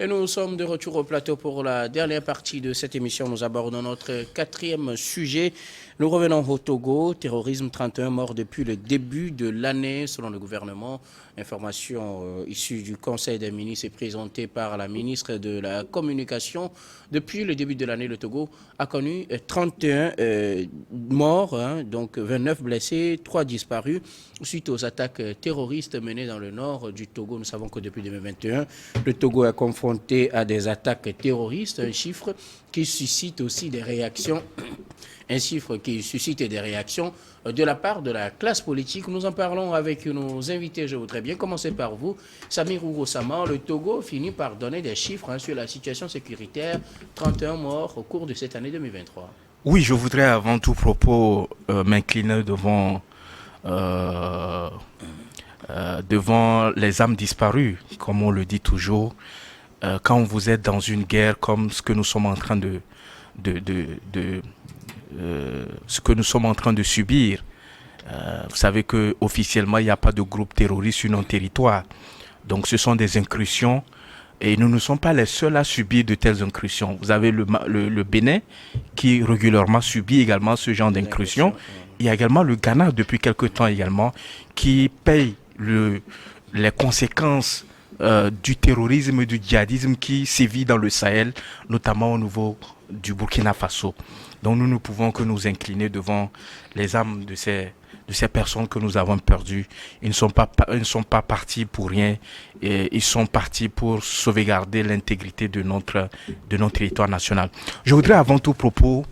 Et nous sommes de retour au plateau pour la dernière partie de cette émission. Nous abordons notre quatrième sujet. Nous revenons au Togo. Terrorisme, 31 morts depuis le début de l'année, selon le gouvernement. Information issue du Conseil des ministres et présentée par la ministre de la Communication. Depuis le début de l'année, le Togo a connu 31 morts, donc 29 blessés, 3 disparus, suite aux attaques terroristes menées dans le nord du Togo. Nous savons que depuis 2021, le Togo est confronté à des attaques terroristes, un chiffre qui suscite aussi des réactions, de la part de la classe politique. Nous en parlons avec nos invités. Je voudrais bien commencer par vous, Samir Ougosama. Le Togo finit par donner des chiffres sur la situation sécuritaire, 31 morts au cours de cette année 2023. Oui, je voudrais avant tout propos m'incliner devant les âmes disparues, comme on le dit toujours. Quand vous êtes dans une guerre comme ce que nous sommes en train de subir, vous savez que officiellement il n'y a pas de groupe terroriste sur notre territoire. Donc ce sont des incursions et nous ne sommes pas les seuls à subir de telles incursions. Vous avez le Bénin qui régulièrement subit également ce genre d'incursions. Il y a également le Ghana depuis quelque temps également qui paye les conséquences du terrorisme et du djihadisme qui sévit dans le Sahel, notamment au niveau du Burkina Faso. Donc nous ne pouvons que nous incliner devant les âmes de ces personnes que nous avons perdues. Ils ne sont pas partis pour rien, et ils sont partis pour sauvegarder l'intégrité de notre territoire national. Je voudrais avant tout propos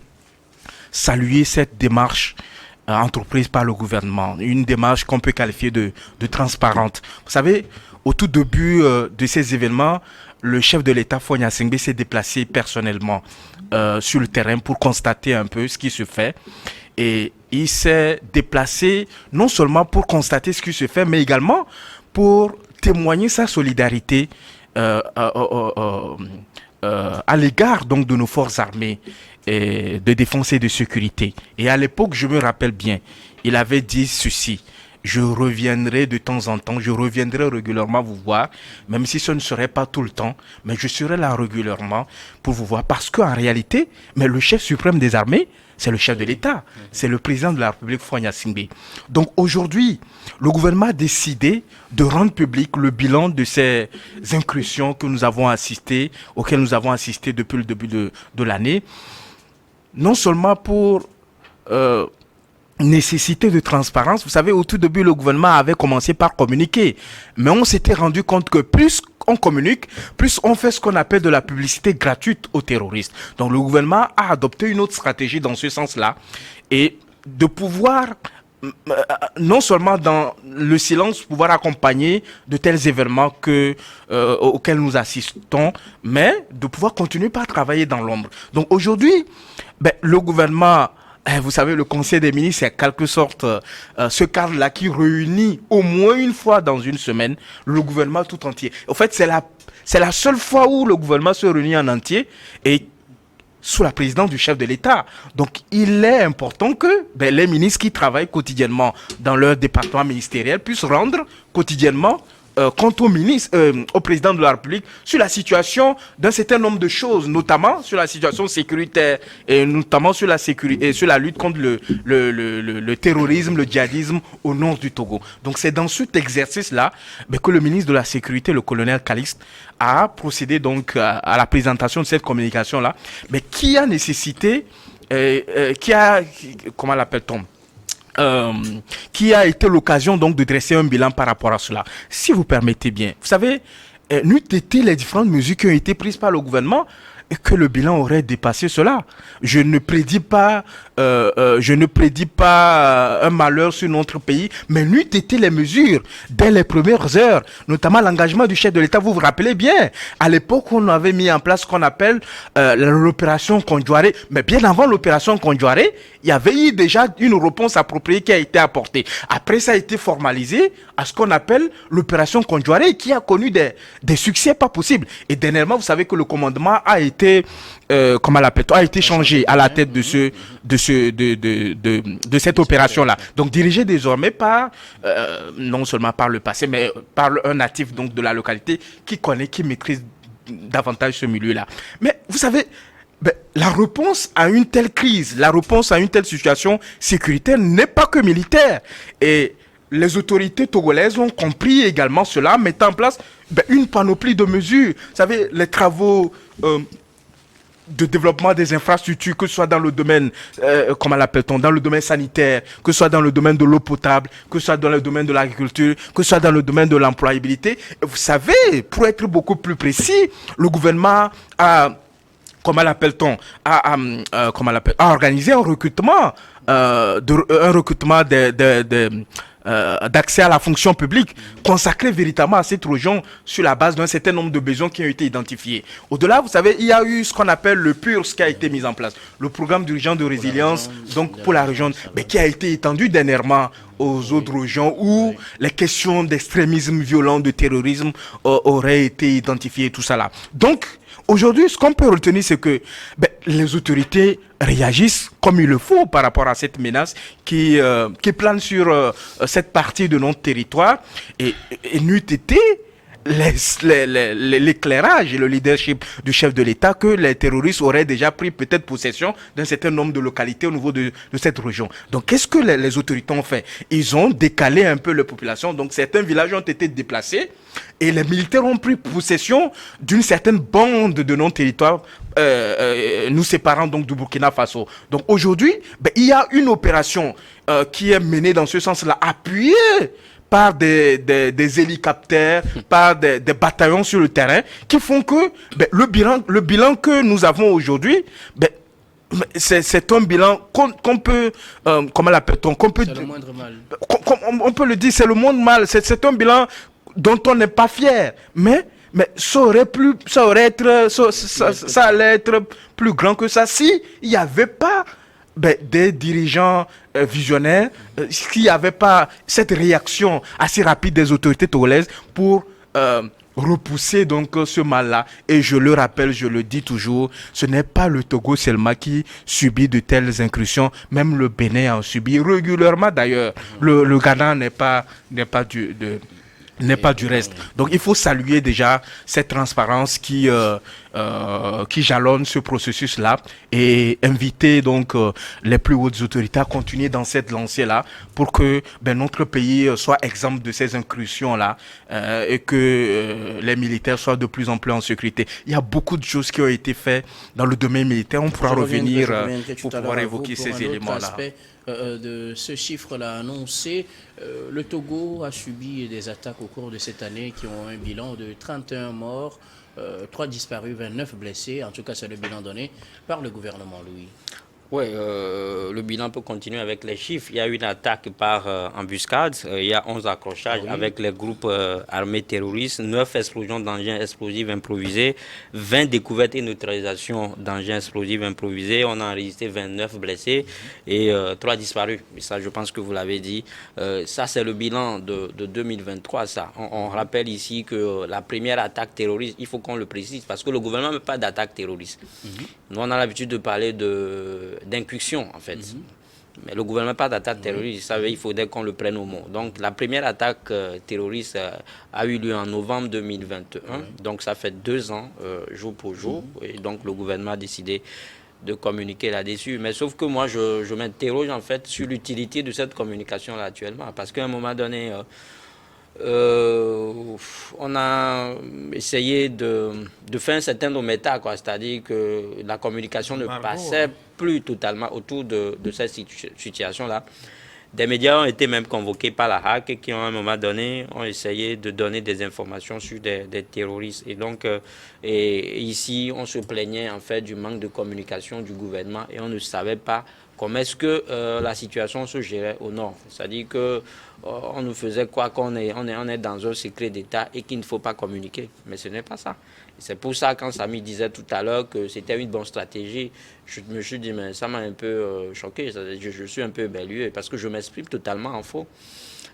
saluer cette démarche entreprise par le gouvernement, une démarche qu'on peut qualifier de transparente. Vous savez, au tout début de ces événements, le chef de l'État, Faure Gnassingbé, s'est déplacé personnellement sur le terrain pour constater un peu ce qui se fait. Et il s'est déplacé non seulement pour constater ce qui se fait, mais également pour témoigner sa solidarité à l'égard donc de nos forces armées de défense et de sécurité. Et à l'époque, je me rappelle bien, il avait dit ceci: je reviendrai de temps en temps, je reviendrai régulièrement vous voir, même si ce ne serait pas tout le temps, mais je serai là régulièrement pour vous voir. Parce qu'en réalité, mais le chef suprême des armées, c'est le chef de l'État, c'est le président de la République, Faure Gnassingbé. Donc aujourd'hui, le gouvernement a décidé de rendre public le bilan de ces incursions auxquelles nous avons assisté depuis le début de l'année, non seulement pour nécessité de transparence. Vous savez, au tout début, le gouvernement avait commencé par communiquer. Mais on s'était rendu compte que plus on communique, plus on fait ce qu'on appelle de la publicité gratuite aux terroristes. Donc le gouvernement a adopté une autre stratégie dans ce sens-là. Et de pouvoir, non seulement dans le silence, pouvoir accompagner de tels événements auxquels nous assistons, mais de pouvoir continuer par travailler dans l'ombre. Donc aujourd'hui, le gouvernement... Vous savez, le Conseil des ministres, c'est en quelque sorte ce cadre-là qui réunit au moins une fois dans une semaine le gouvernement tout entier. En fait, c'est la seule fois où le gouvernement se réunit en entier et sous la présidence du chef de l'État. Donc, il est important que les ministres qui travaillent quotidiennement dans leur département ministériel puissent rendre quotidiennement compte au président de la République sur la situation d'un certain nombre de choses, notamment sur la situation sécuritaire et notamment sur la sécurité et sur la lutte contre le terrorisme, le djihadisme au nord du Togo. Donc c'est dans cet exercice-là que le ministre de la Sécurité, le colonel Calixte, a procédé donc à la présentation de cette communication-là, mais qui a nécessité, comment l'appelle-t-on, qui a été l'occasion donc de dresser un bilan par rapport à cela. Si vous permettez bien, vous savez, n'eût été les différentes mesures qui ont été prises par le gouvernement et que le bilan aurait dépassé cela. Je ne prédis pas un malheur sur notre pays, mais n'eût été les mesures dès les premières heures, notamment l'engagement du chef de l'État. Vous vous rappelez bien, à l'époque, on avait mis en place ce qu'on appelle l'opération Kondjoaré, mais bien avant l'opération Kondjoaré, il y avait eu déjà une réponse appropriée qui a été apportée. Après, ça a été formalisé à ce qu'on appelle l'opération Kondjoaré, qui a connu des succès pas possibles. Et dernièrement, vous savez que le commandement a été été, comment l'appelle-t-on, a été changé à la tête de cette opération-là. Donc dirigé désormais par, non seulement par le passé, mais par un natif donc de la localité qui connaît, qui maîtrise davantage ce milieu-là. Mais vous savez, la réponse à une telle crise, la réponse à une telle situation sécuritaire n'est pas que militaire. Et les autorités togolaises ont compris également cela, mettant en place une panoplie de mesures. Vous savez, les travaux de développement des infrastructures, que ce soit dans le domaine, comment l'appelle-t-on, dans le domaine sanitaire, que ce soit dans le domaine de l'eau potable, que ce soit dans le domaine de l'agriculture, que ce soit dans le domaine de l'employabilité. Vous savez, pour être beaucoup plus précis, le gouvernement a, comment l'appelle-t-on, a organisé un recrutement, d'accès à la fonction publique consacré véritablement à cette région sur la base d'un certain nombre de besoins qui ont été identifiés. Au-delà, vous savez, il y a eu ce qu'on appelle le PURS qui a été mis en place, le programme d'urgence de résilience donc pour la région, mais qui a été étendu dernièrement aux autres régions où les questions d'extrémisme violent, de terrorisme auraient été identifiées, tout ça là. Donc, aujourd'hui, ce qu'on peut retenir, c'est que les autorités réagissent comme il le faut par rapport à cette menace qui plane sur cette partie de notre territoire et n'eût été l'éclairage et le leadership du chef de l'État que les terroristes auraient déjà pris peut-être possession d'un certain nombre de localités au niveau de cette région. Donc, qu'est-ce que les autorités ont fait? Ils ont décalé un peu la population. Donc, certains villages ont été déplacés et les militaires ont pris possession d'une certaine bande de non-territoire nous séparant donc du Burkina Faso. Donc, aujourd'hui, il y a une opération qui est menée dans ce sens-là, appuyée par des hélicoptères, par des bataillons sur le terrain, qui font que le bilan que nous avons aujourd'hui, c'est un bilan qu'on peut, comment l'appelle-t-on, qu'on peut, c'est le moindre mal. On peut le dire, c'est le moindre mal. C'est un bilan dont on n'est pas fier, mais ça allait être plus grand que ça si il n'y avait pas des dirigeants visionnaires, s'il n'y avait pas cette réaction assez rapide des autorités togolaises pour repousser donc ce mal-là. Et je le rappelle, je le dis toujours, ce n'est pas le Togo seulement qui subit de telles incursions, même le Bénin en subit régulièrement d'ailleurs. Le Ghana n'est pas du reste. Donc il faut saluer déjà cette transparence qui jalonne ce processus-là et inviter donc les plus hautes autorités à continuer dans cette lancée-là pour que notre pays soit exempt de ces incursions-là et que les militaires soient de plus en plus en sécurité. Il y a beaucoup de choses qui ont été faites dans le domaine militaire. On pourra revenir pour pouvoir évoquer ces éléments-là. De ce chiffre-là annoncé, le Togo a subi des attaques au cours de cette année qui ont un bilan de 31 morts, 3 disparus, 29 blessés. En tout cas, c'est le bilan donné par le gouvernement, Louis. Oui, le bilan peut continuer avec les chiffres. Il y a eu une attaque par embuscade, il y a 11 accrochages avec les groupes armés terroristes, 9 explosions d'engins explosifs improvisés, 20 découvertes et neutralisations d'engins explosifs improvisés. On a enregistré 29 blessés et 3 disparus. Et ça, je pense que vous l'avez dit. Ça, c'est le bilan de 2023. Ça. On rappelle ici que la première attaque terroriste, il faut qu'on le précise, parce que le gouvernement n'a pas d'attaque terroriste. Nous, on a l'habitude de parler d'incursion, en fait. Mais le gouvernement n'a pas d'attaque terroriste. Il faudrait qu'on le prenne au mot. Donc, la première attaque terroriste a eu lieu en novembre 2021. Donc, ça fait 2 ans, jour pour jour. Et donc, le gouvernement a décidé de communiquer là-dessus. Mais sauf que moi, je m'interroge, en fait, sur l'utilité de cette communication-là actuellement. Parce qu'à un moment donné... on a essayé de faire un certain ométa, c'est-à-dire que la communication ne passait plus totalement autour de cette situation-là. Des médias ont été même convoqués par la HAC qui, à un moment donné, ont essayé de donner des informations sur des terroristes. Et donc, et ici, on se plaignait en fait du manque de communication du gouvernement et on ne savait pas comment est-ce que la situation se gérait au nord. C'est-à-dire que on nous faisait croire qu'on est dans un secret d'État et qu'il ne faut pas communiquer. Mais ce n'est pas ça. C'est pour ça, quand Samy disait tout à l'heure que c'était une bonne stratégie, je me suis dit, mais ça m'a un peu choqué. Je suis un peu éberlué parce que je m'exprime totalement en faux.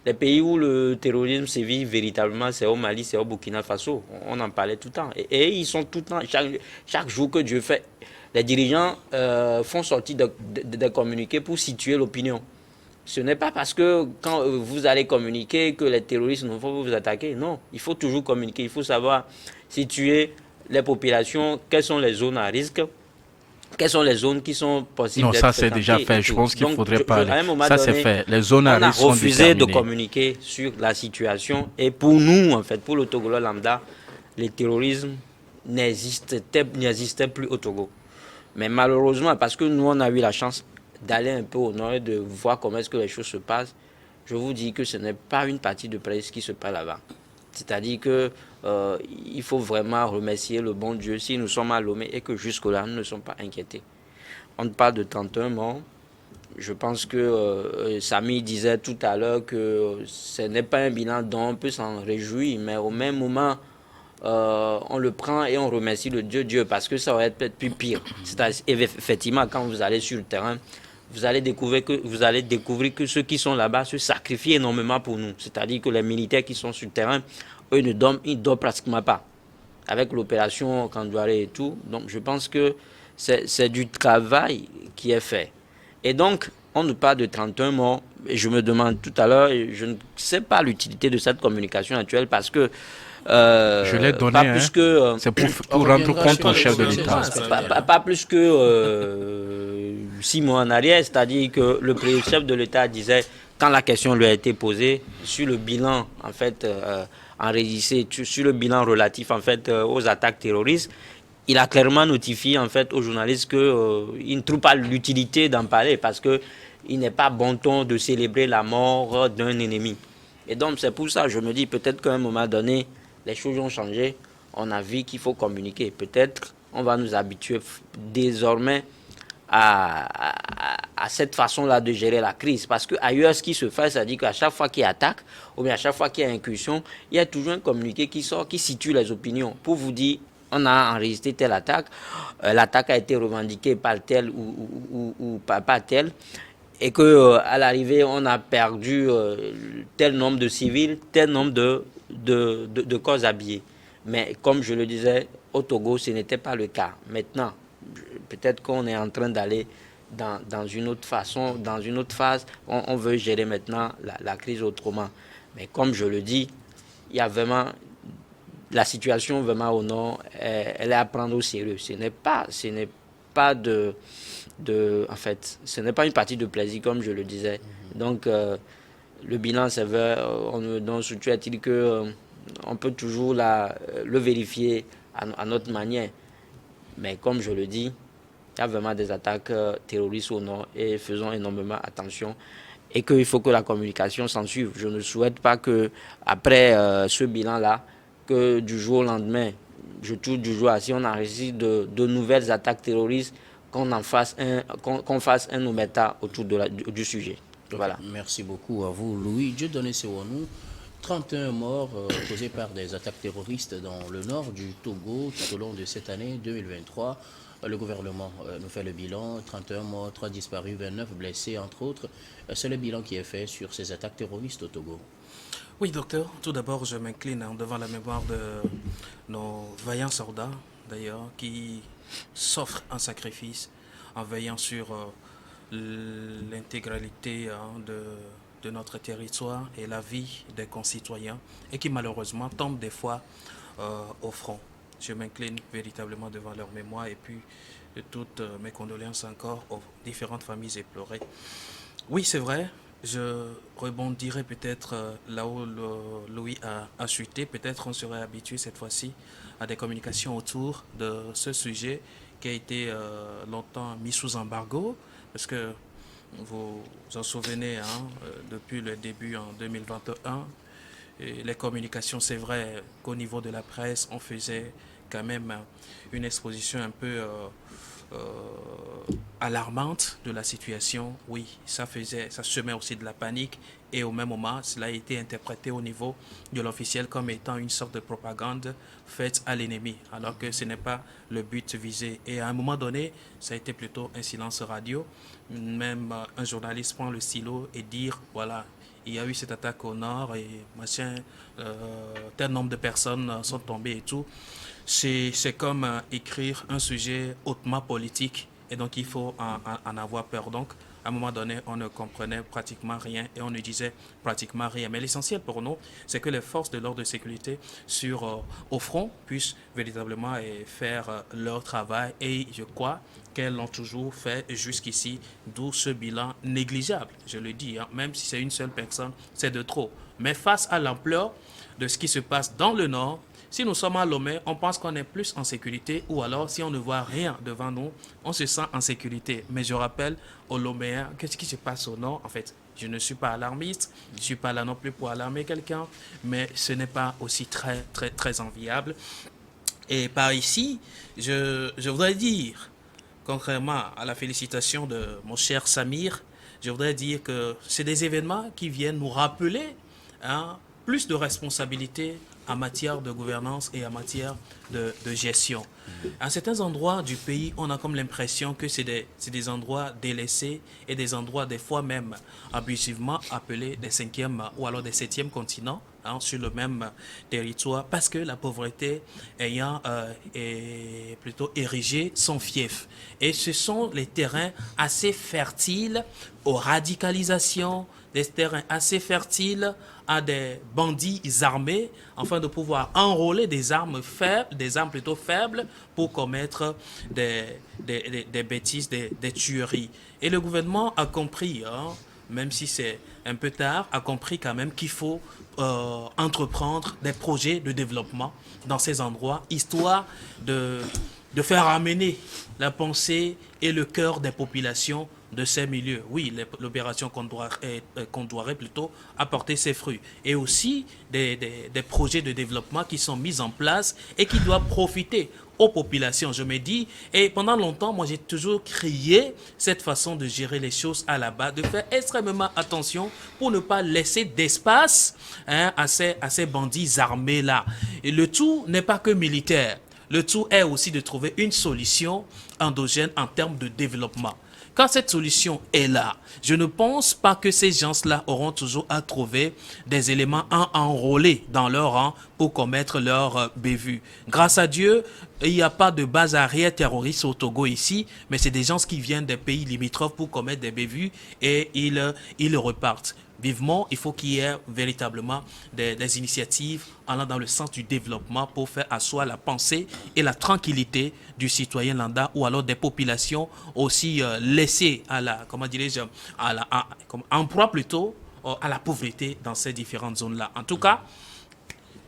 Les pays où le terrorisme sévit véritablement, c'est au Mali, c'est au Burkina Faso. On en parlait tout le temps. Et ils sont tout le temps, chaque jour que Dieu fait, les dirigeants font sortir des communiqués pour situer l'opinion. Ce n'est pas parce que quand vous allez communiquer que les terroristes ne vont vous attaquer. Non, il faut toujours communiquer. Il faut savoir situer les populations, quelles sont les zones à risque, quelles sont les zones qui sont possibles Non, d'être ça c'est déjà fait. Je pense qu'il faudrait parler. Ça c'est fait. Les zones à risque sont déterminées. On a refusé de déterminées. communiquer sur la situation. Et pour nous, en fait, pour le Togolais lambda, le terrorisme n'existait plus au Togo. Mais malheureusement, parce que nous, on a eu la chance d'aller un peu au nord et de voir comment est-ce que les choses se passent, je vous dis que ce n'est pas une partie de presse qui se passe là-bas. C'est-à-dire que il faut vraiment remercier le bon Dieu si nous sommes à Lomé et que jusque-là, nous ne sommes pas inquiétés. On parle de 31 morts. Je pense que Samy disait tout à l'heure que ce n'est pas un bilan dont on peut s'en réjouir, mais au même moment, on le prend et on remercie le Dieu parce que ça aurait peut-être plus pire. C'est-à-dire, effectivement, quand vous allez sur le terrain, vous allez découvrir que ceux qui sont là-bas se sacrifient énormément pour nous. C'est-à-dire que les militaires qui sont sur le terrain, eux ils ne dorment pratiquement pas. Avec l'opération Kandouaré et tout. Donc je pense que c'est du travail qui est fait. Et donc, on nous parle de 31 morts. Et je me demande tout à l'heure, je ne sais pas l'utilité de cette communication actuelle parce que je l'ai donné, c'est pour rendre compte au chef de l'État. Pas plus que 6 mois en arrière, c'est-à-dire que le chef de l'État disait, quand la question lui a été posée, sur le bilan en fait enregistré, sur le bilan relatif en fait aux attaques terroristes, il a clairement notifié en fait aux journalistes qu'il ne trouve pas l'utilité d'en parler parce que il n'est pas bon ton de célébrer la mort d'un ennemi. Et donc c'est pour ça que je me dis peut-être qu'à un moment donné, les choses ont changé, on a vu qu'il faut communiquer. Peut-être on va nous habituer désormais à cette façon-là de gérer la crise. Parce qu'ailleurs, ce qui se fait, c'est-à-dire qu'à chaque fois qu'il y a attaque, ou bien à chaque fois qu'il y a incursion, il y a toujours un communiqué qui sort, qui situe les opinions pour vous dire on a enregistré telle attaque, l'attaque a été revendiquée par tel ou pas tel, et qu'à l'arrivée, on a perdu tel nombre de civils, tel nombre de corps habillés. Mais comme je le disais, au Togo, ce n'était pas le cas. Maintenant, peut-être qu'on est en train d'aller dans une autre façon, dans une autre phase. On veut gérer maintenant la crise autrement. Mais comme je le dis, il y a vraiment... La situation vraiment au nord, elle est à prendre au sérieux. Ce n'est pas en fait, ce n'est pas une partie de plaisir comme je le disais. Donc, le bilan sévère, donc surtout est-il que on peut toujours le vérifier à notre manière. Mais comme je le dis, il y a vraiment des attaques terroristes au nord et faisons énormément attention. Et qu'il faut que la communication s'en suive. Je ne souhaite pas que après ce bilan-là, que du jour au lendemain, je touche du jour, si on enregistre de nouvelles attaques terroristes, qu'on fasse un omerta autour du sujet. Voilà. Merci beaucoup à vous, Louis. Dieu donné Sewanou. 31 morts causés par des attaques terroristes dans le nord du Togo tout au long de cette année 2023. Le gouvernement nous fait le bilan, 31 morts, 3 disparus, 29 blessés, entre autres. C'est le bilan qui est fait sur ces attaques terroristes au Togo. Oui, docteur. Tout d'abord, je m'incline devant la mémoire de nos vaillants soldats, d'ailleurs, qui s'offrent un sacrifice en veillant sur l'intégralité de notre territoire et la vie des concitoyens et qui malheureusement tombent des fois au front. Je m'incline véritablement devant leur mémoire et puis de toutes mes condoléances encore aux différentes familles éplorées. Oui, c'est vrai. Je rebondirai peut-être là où Louis a chuté. Peut-être on serait habitué cette fois-ci à des communications autour de ce sujet qui a été longtemps mis sous embargo. Parce que vous vous en souvenez, depuis le début en 2021, et les communications, c'est vrai qu'au niveau de la presse, on faisait quand même une exposition un peu alarmante de la situation. Oui, ça semait aussi de la panique et au même moment, cela a été interprété au niveau de l'officiel comme étant une sorte de propagande faite à l'ennemi, alors que ce n'est pas le but visé. Et à un moment donné, ça a été plutôt un silence radio. Même un journaliste prend le stylo et dire, voilà, il y a eu cette attaque au nord et machin, tel nombre de personnes sont tombées et tout. C'est comme écrire un sujet hautement politique et donc il faut en avoir peur. Donc, à un moment donné, on ne comprenait pratiquement rien et on ne disait pratiquement rien. Mais l'essentiel pour nous, c'est que les forces de l'ordre de sécurité au front puissent véritablement faire leur travail. Et je crois qu'elles l'ont toujours fait jusqu'ici, d'où ce bilan négligeable. Je le dis, hein, même si c'est une seule personne, c'est de trop. Mais face à l'ampleur de ce qui se passe dans le Nord, si nous sommes à Lomé, on pense qu'on est plus en sécurité ou alors si on ne voit rien devant nous, on se sent en sécurité. Mais je rappelle aux Loméens, qu'est-ce qui se passe au Nord? En fait, je ne suis pas alarmiste, je ne suis pas là non plus pour alarmer quelqu'un, mais ce n'est pas aussi très enviable. Et par ici, je voudrais dire, contrairement à la félicitation de mon cher Samir, je voudrais dire que c'est des événements qui viennent nous rappeler plus de responsabilités en matière de gouvernance et en matière de gestion. À certains endroits du pays, on a comme l'impression que c'est des endroits délaissés et des endroits des fois même abusivement appelés des 5e ou alors des 7e continents sur le même territoire parce que la pauvreté ayant plutôt érigé son fief. Et ce sont les terrains assez fertiles aux radicalisations, des terrains assez fertiles à des bandits armés, afin de pouvoir enrôler des armes plutôt faibles pour commettre des bêtises, des tueries. Et le gouvernement a compris, même si c'est un peu tard, a compris quand même qu'il faut entreprendre des projets de développement dans ces endroits, histoire de faire amener la pensée et le cœur des populations de ces milieux. Oui, l'opération Condouaré plutôt a porté ses fruits. Et aussi des projets de développement qui sont mis en place et qui doivent profiter aux populations, je me dis. Et pendant longtemps, moi, j'ai toujours crié cette façon de gérer les choses à la base, de faire extrêmement attention pour ne pas laisser d'espace à ces bandits armés-là. Et le tout n'est pas que militaire. Le tout est aussi de trouver une solution endogène en termes de développement. Quand cette solution est là, je ne pense pas que ces gens-là auront toujours à trouver des éléments à enrôler dans leur rang pour commettre leur bévue. Grâce à Dieu, il n'y a pas de base arrière terroriste au Togo ici, mais c'est des gens qui viennent des pays limitrophes pour commettre des bévues et ils repartent. Vivement, il faut qu'il y ait véritablement des initiatives allant dans le sens du développement pour faire asseoir la pensée et la tranquillité du citoyen lambda ou alors des populations aussi laissées à la, comment dirais-je, en proie plutôt à la pauvreté dans ces différentes zones-là. En tout cas,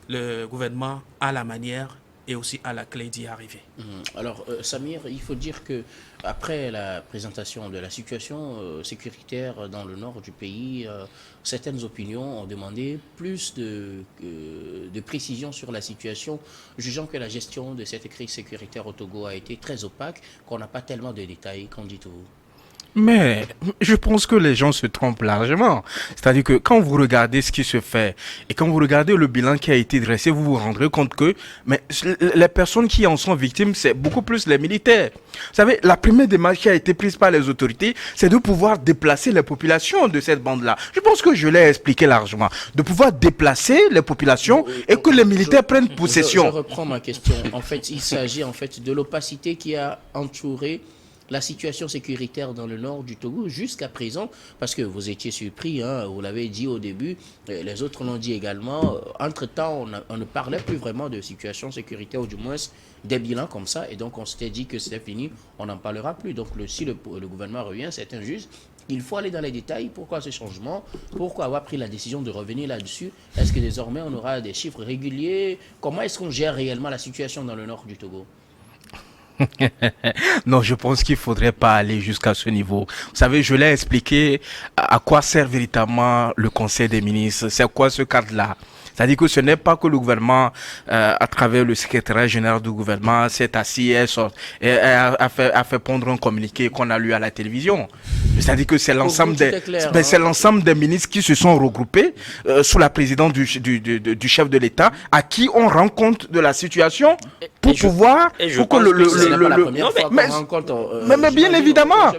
le gouvernement a la manière et aussi à la clé d'y arriver. Alors, Samir, il faut dire que après la présentation de la situation sécuritaire dans le nord du pays, certaines opinions ont demandé plus de précision sur la situation, jugeant que la gestion de cette crise sécuritaire au Togo a été très opaque, qu'on n'a pas tellement de détails. Qu'en dites-vous? Mais je pense que les gens se trompent largement. C'est-à-dire que quand vous regardez ce qui se fait et quand vous regardez le bilan qui a été dressé, vous vous rendrez compte que les personnes qui en sont victimes, c'est beaucoup plus les militaires. Vous savez, la première démarche qui a été prise par les autorités, c'est de pouvoir déplacer les populations de cette bande-là. Je pense que je l'ai expliqué largement. De pouvoir déplacer les populations et que les militaires prennent possession. Je reprends ma question. En fait, il s'agit en fait de l'opacité qui a entouré la situation sécuritaire dans le nord du Togo jusqu'à présent, parce que vous étiez surpris, vous l'avez dit au début, les autres l'ont dit également, entre-temps, on ne parlait plus vraiment de situation sécuritaire, ou du moins des bilans comme ça, et donc on s'était dit que c'était fini, on n'en parlera plus. Donc si le gouvernement revient, c'est injuste. Il faut aller dans les détails. Pourquoi ce changement? Pourquoi avoir pris la décision de revenir là-dessus? Est-ce que désormais on aura des chiffres réguliers? Comment est-ce qu'on gère réellement la situation dans le nord du Togo? Non, je pense qu'il faudrait pas aller jusqu'à ce niveau. Vous savez, je l'ai expliqué à quoi sert véritablement le Conseil des ministres. C'est quoi ce cadre-là? C'est-à-dire que ce n'est pas que le gouvernement, à travers le secrétariat général du gouvernement, s'est assis et a fait pondre un communiqué qu'on a lu à la télévision. C'est-à-dire que c'est l'ensemble c'est l'ensemble des ministres qui se sont regroupés sous la présidence du chef de l'État, à qui on rend compte de la situation pour pouvoir... Mais bien évidemment.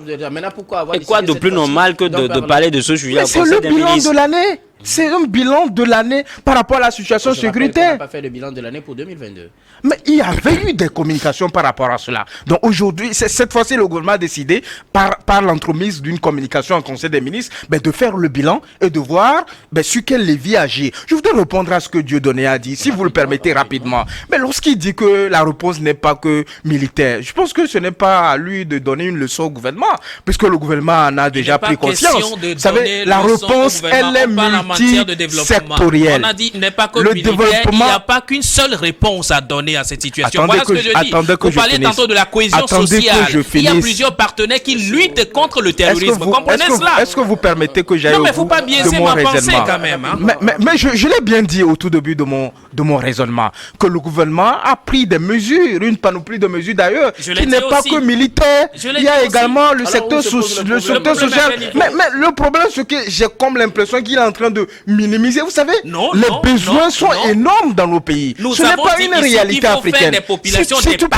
Et quoi de plus normal que de parler de ce sujet? C'est le bilan de l'année. C'est un bilan de l'année par rapport à la situation sécuritaire. On n'a pas fait le bilan de l'année pour 2022. Mais il y avait eu des communications par rapport à cela. Donc aujourd'hui, cette fois-ci, le gouvernement a décidé, par l'entremise d'une communication en Conseil des ministres, de faire le bilan et de voir sur quel levier agir. Je voudrais répondre à ce que Dieudonné a dit, si vous le permettez rapidement. Mais lorsqu'il dit que la réponse n'est pas que militaire, je pense que ce n'est pas à lui de donner une leçon au gouvernement, puisque le gouvernement en a déjà pris conscience. Vous savez, la réponse, elle est multisectorielle. On a dit, il n'est pas que militaire, il n'y a pas qu'une seule réponse à donner à cette situation. Attendez voilà ce que je dis. Vous parlez tantôt de la cohésion sociale. Il y a plusieurs partenaires qui luttent contre le terrorisme. Comprenez cela? Est-ce que vous permettez que j'aille au bout de mon raisonnement? Non, mais il ne faut pas biaiser ma pensée quand même. Hein? Mais je l'ai bien dit au tout début de mon raisonnement, que le gouvernement a pris des mesures, une panoplie de mesures d'ailleurs, qui n'est pas que militaire. Il y a également le secteur social. Mais le problème, c'est que j'ai comme l'impression qu'il est en train de minimiser. Vous savez, les besoins sont énormes dans nos pays. Ce n'est pas une réalité africaine. Si tu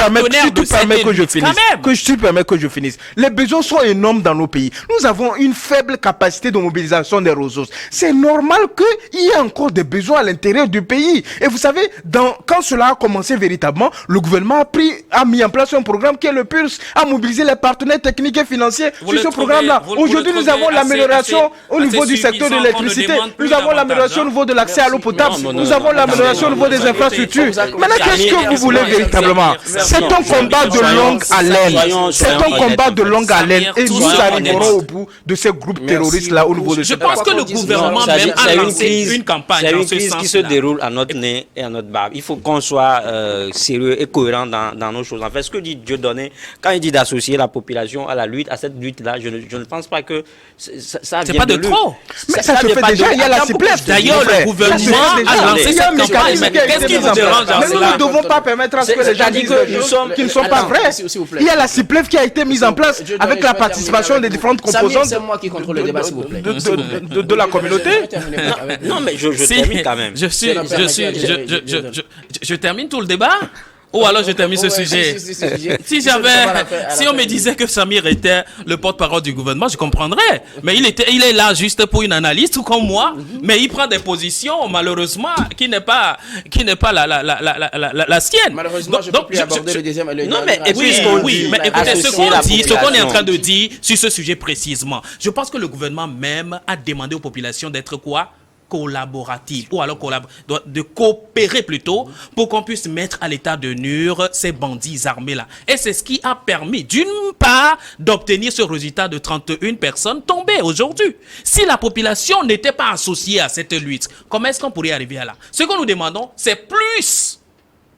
permets que je finisse. Les besoins sont énormes dans nos pays. Nous avons une faible capacité de mobilisation des ressources. C'est normal qu'il y ait encore des besoins à l'intérieur du pays. Et vous savez, quand cela a commencé véritablement, le gouvernement a mis en place un programme qui est le PULS, a mobilisé les partenaires techniques et financiers sur ce programme-là. Aujourd'hui, nous avons l'amélioration au niveau du secteur de l'électricité. Nous avons l'amélioration au niveau de l'accès à l'eau potable. Nous avons l'amélioration au niveau des infrastructures. Maintenant, qu'est-ce que vous voulez véritablement? C'est un combat de longue haleine. C'est un combat de longue haleine. Et nous arriverons au bout de ces groupes terroristes-là au niveau de... Je pense que le gouvernement même a lancé une campagne dans ce sens-là. C'est une crise qui se déroule à notre nez et à notre barbe. Il faut qu'on soit sérieux et cohérent dans nos choses. En fait, ce que dit Dieudonné, quand il dit d'associer la population à la lutte, à cette lutte-là, je ne pense pas que ça c'est pas de trop. Mais ça se fait déjà, il y a la CIPLEF. D'ailleurs, le gouvernement a lancé cette campagne. Mais qu'est-ce qui vous dérange à cela? Nous ne devons pas permettre à ce que les gens disent des choses qui ne sont pas vraies. Il y a la CIPLEF qui a été mise en place avec la participation des différentes composantes c'est moi qui contrôle le débat, s'il vous plaît. De la communauté. Non, mais je termine quand même. Je termine tout le débat. Ou alors je termine ce sujet. Si on me disait que Samir était le porte-parole du gouvernement, je comprendrais. Mais il est là juste pour une analyse, tout comme moi. Mais il prend des positions, malheureusement, qui n'est pas la sienne. Malheureusement, je ne peux plus aborder le deuxième. Non, mais écoutez, ce qu'on est en train de dire sur ce sujet précisément. Je pense que le gouvernement même a demandé aux populations d'être quoi? Collaborative, ou alors de coopérer plutôt, pour qu'on puisse mettre à l'état de nuire ces bandits armés-là. Et c'est ce qui a permis, d'une part, d'obtenir ce résultat de 31 personnes tombées aujourd'hui. Si la population n'était pas associée à cette lutte, comment est-ce qu'on pourrait arriver à là? Ce que nous demandons, c'est plus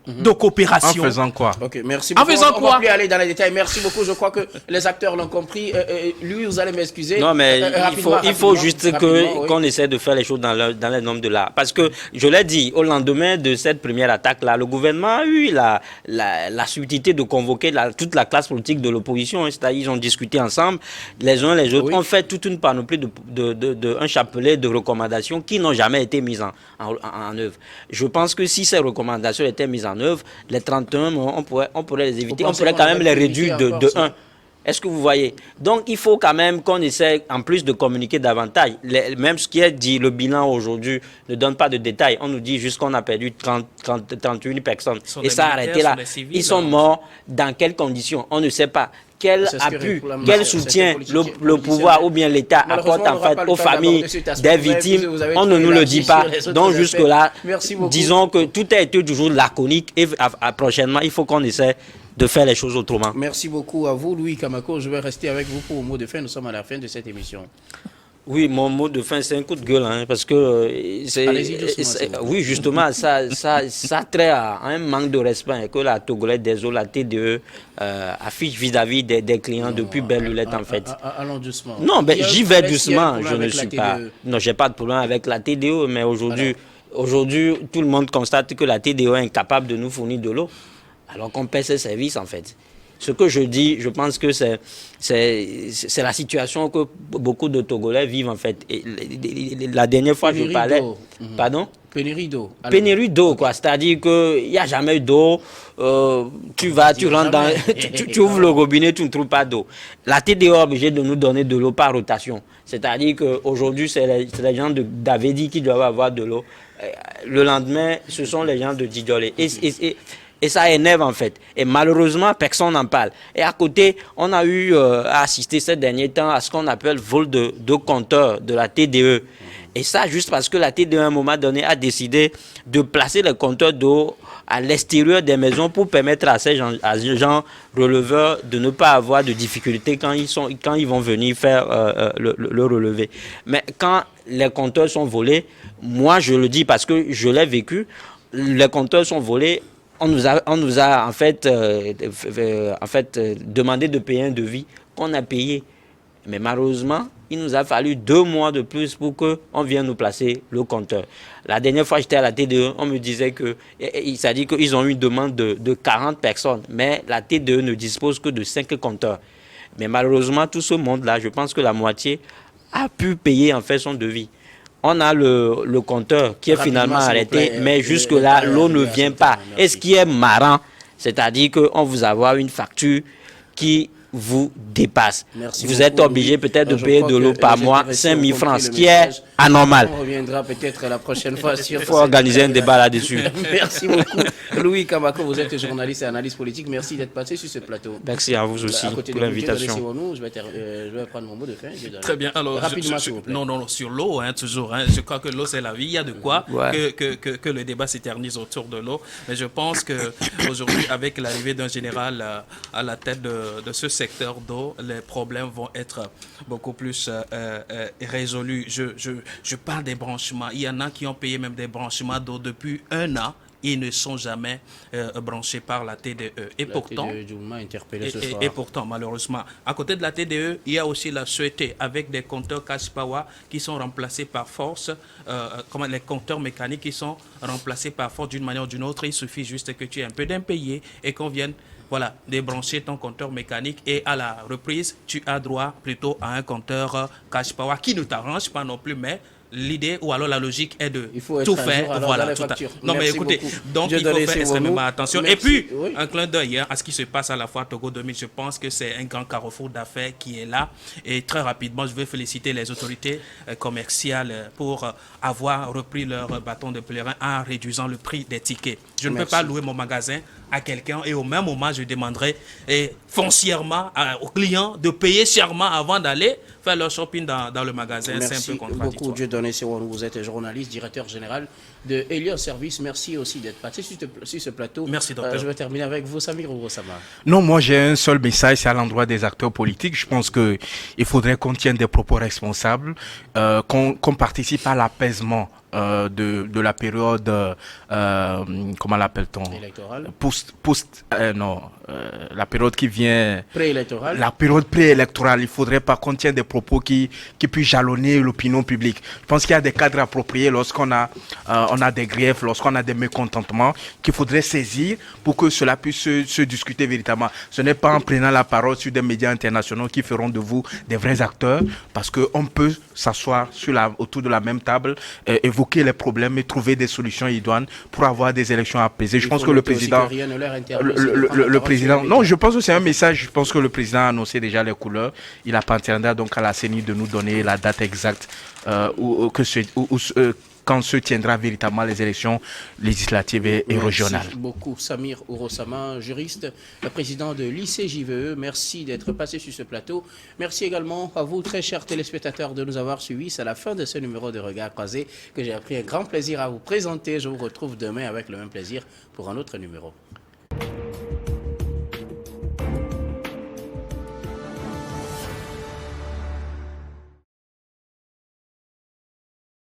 de coopération. En faisant quoi? Ok, merci beaucoup. En faisant on quoi? va plus aller dans les détails. Merci beaucoup. Je crois que les acteurs l'ont compris. Lui, vous allez m'excuser. Non, mais il faut juste qu'on essaie de faire les choses dans les normes de l'art. Parce que, je l'ai dit, au lendemain de cette première attaque-là, le gouvernement a eu la subtilité de convoquer toute la classe politique de l'opposition. C'est-à-dire, ils ont discuté ensemble, les uns les autres, ont fait toute une panoplie un chapelet de recommandations qui n'ont jamais été mises en œuvre. Je pense que si ces recommandations étaient mises en œuvre, les 31, on pourrait les éviter. On pourrait quand même les réduire de 1. Est-ce que vous voyez? Donc, il faut quand même qu'on essaie, en plus de communiquer davantage. Même ce qui est dit, le bilan aujourd'hui ne donne pas de détails. On nous dit juste qu'on a perdu 31 personnes. Et ça a arrêté là. Ils sont morts dans quelles conditions? On ne sait pas. Quel appui, quel soutien le pouvoir ou bien l'État apporte en fait aux familles des victimes, on ne nous le dit pas. Donc jusque-là, disons que tout a été toujours laconique et prochainement, il faut qu'on essaie de faire les choses autrement. Merci beaucoup à vous, Louis Kamako. Je vais rester avec vous pour le mot de fin. Nous sommes à la fin de cette émission. Oui, mon mot de fin, c'est un coup de gueule, hein, parce que oui, justement, ça traite à un manque de respect que la Togolaise des eaux, la TDE, affiche vis-à-vis des clients depuis belle lurette, en fait. Allons doucement. Non, mais j'y vais doucement. Je ne suis pas. Non, j'ai pas de problème avec la TDE, mais aujourd'hui, Aujourd'hui, tout le monde constate que la TDE est incapable de nous fournir de l'eau, alors qu'on paie ses services en fait. Ce que je dis, je pense que c'est la situation que beaucoup de Togolais vivent en fait. Et la dernière fois, je parlais... Pardon? Pénurie d'eau. Pénurie d'eau, quoi. C'est-à-dire qu'il n'y a jamais eu d'eau. Tu rentres dans... tu ouvres le robinet, tu ne trouves pas d'eau. La TDE est obligée de nous donner de l'eau par rotation. C'est-à-dire qu'aujourd'hui, c'est les gens d'Avedi qui doivent avoir de l'eau. Le lendemain, ce sont les gens de Didjolé. Et ça énerve en fait. Et malheureusement, personne n'en parle. Et à côté, on a eu à assister ces derniers temps à ce qu'on appelle vol de compteurs de la TDE. Et ça, juste parce que la TDE, à un moment donné, a décidé de placer les compteurs d'eau à l'extérieur des maisons pour permettre à ces gens releveurs de ne pas avoir de difficultés quand ils vont venir faire le relevé. Mais quand les compteurs sont volés, moi je le dis parce que je l'ai vécu, les compteurs sont volés. On nous a en fait demandé de payer un devis qu'on a payé. Mais malheureusement, il nous a fallu 2 mois de plus pour qu'on vienne nous placer le compteur. La dernière fois, j'étais à la TDE, on me disait que, ça dit qu'ils ont eu une demande de 40 personnes, mais la TDE ne dispose que de 5 compteurs. Mais malheureusement, tout ce monde-là, je pense que la moitié a pu payer en fait son devis. On a le compteur qui est finalement arrêté, mais jusque-là, l'eau ne vient pas. Et ce qui est marrant, c'est-à-dire qu'on vous avoir une facture qui vous dépasse. Vous êtes obligé peut-être de payer de l'eau par mois, 5 000 francs, ce qui est anormal. On reviendra peut-être la prochaine fois sur... Il faut organiser un débat là-dessus. Merci beaucoup. Louis Kabako, vous êtes journaliste et analyste politique. Merci d'être passé sur ce plateau. Merci à vous aussi pour l'invitation. Je vais prendre mon mot de fin. Très bien. Alors, rapidement, s'il vous plaît. Non, sur l'eau, toujours. Je crois que l'eau, c'est la vie. Il y a de quoi que le débat s'éternise autour de l'eau. Mais je pense qu'aujourd'hui, avec l'arrivée d'un général à la tête de ce secteur d'eau, les problèmes vont être beaucoup plus résolus. Je parle des branchements. Il y en a qui ont payé même des branchements d'eau depuis 1 an. Ils ne sont jamais branchés par la TDE. Et pourtant, malheureusement, à côté de la TDE, il y a aussi la SOET avec des compteurs cash power qui sont remplacés par force, les compteurs mécaniques qui sont remplacés par force d'une manière ou d'une autre. Il suffit juste que tu aies un peu d'impayé et qu'on vienne débrancher ton compteur mécanique et à la reprise, tu as droit plutôt à un compteur cash power qui ne t'arrange pas non plus, mais l'idée ou alors la logique est de tout faire. Non, mais écoutez, beaucoup. Donc il faut faire extrêmement attention. Merci. Et puis, un clin d'œil à ce qui se passe à la fois Togo 2000. Je pense que c'est un grand carrefour d'affaires qui est là. Et très rapidement, je veux féliciter les autorités commerciales pour avoir repris leur bâton de pèlerin en réduisant le prix des tickets. Je ne peux pas louer mon magasin à quelqu'un et au même moment, je demanderai foncièrement aux clients de payer chèrement avant d'aller faire leur shopping dans le magasin. C'est un peu contradictoire. Merci beaucoup, Dieudonné Sewon. Vous êtes journaliste, directeur général de Elios Service. Merci aussi d'être passé sur ce plateau. Merci, docteur. Je vais terminer avec vous, Samir Ourossama. Non, moi j'ai un seul message, c'est à l'endroit des acteurs politiques. Je pense qu'il faudrait qu'on tienne des propos responsables, qu'on participe à l'apaisement de la période, comment l'appelle-t-on? Électorale. La période qui vient... Préélectorale. La période préélectorale. Il faudrait pas qu'on tienne des propos qui puissent jalonner l'opinion publique. Je pense qu'il y a des cadres appropriés lorsqu'on a des griefs, lorsqu'on a des mécontentements, qu'il faudrait saisir pour que cela puisse se discuter véritablement. Ce n'est pas en prenant la parole sur des médias internationaux qui feront de vous des vrais acteurs, parce qu'on peut s'asseoir autour de la même table, évoquer les problèmes et trouver des solutions idoines pour avoir des élections apaisées. Je pense que le président... Non, je pense que c'est un message. Je pense que le président a annoncé déjà les couleurs. Il appartiendra donc à la CENI de nous donner la date exacte quand se tiendra véritablement les élections législatives et régionales. Merci beaucoup, Samir Ourossama, juriste, président de l'ICJVE. Merci d'être passé sur ce plateau. Merci également à vous, très chers téléspectateurs, de nous avoir suivis. C'est la fin de ce numéro de Regard Croisé que j'ai pris un grand plaisir à vous présenter. Je vous retrouve demain avec le même plaisir pour un autre numéro.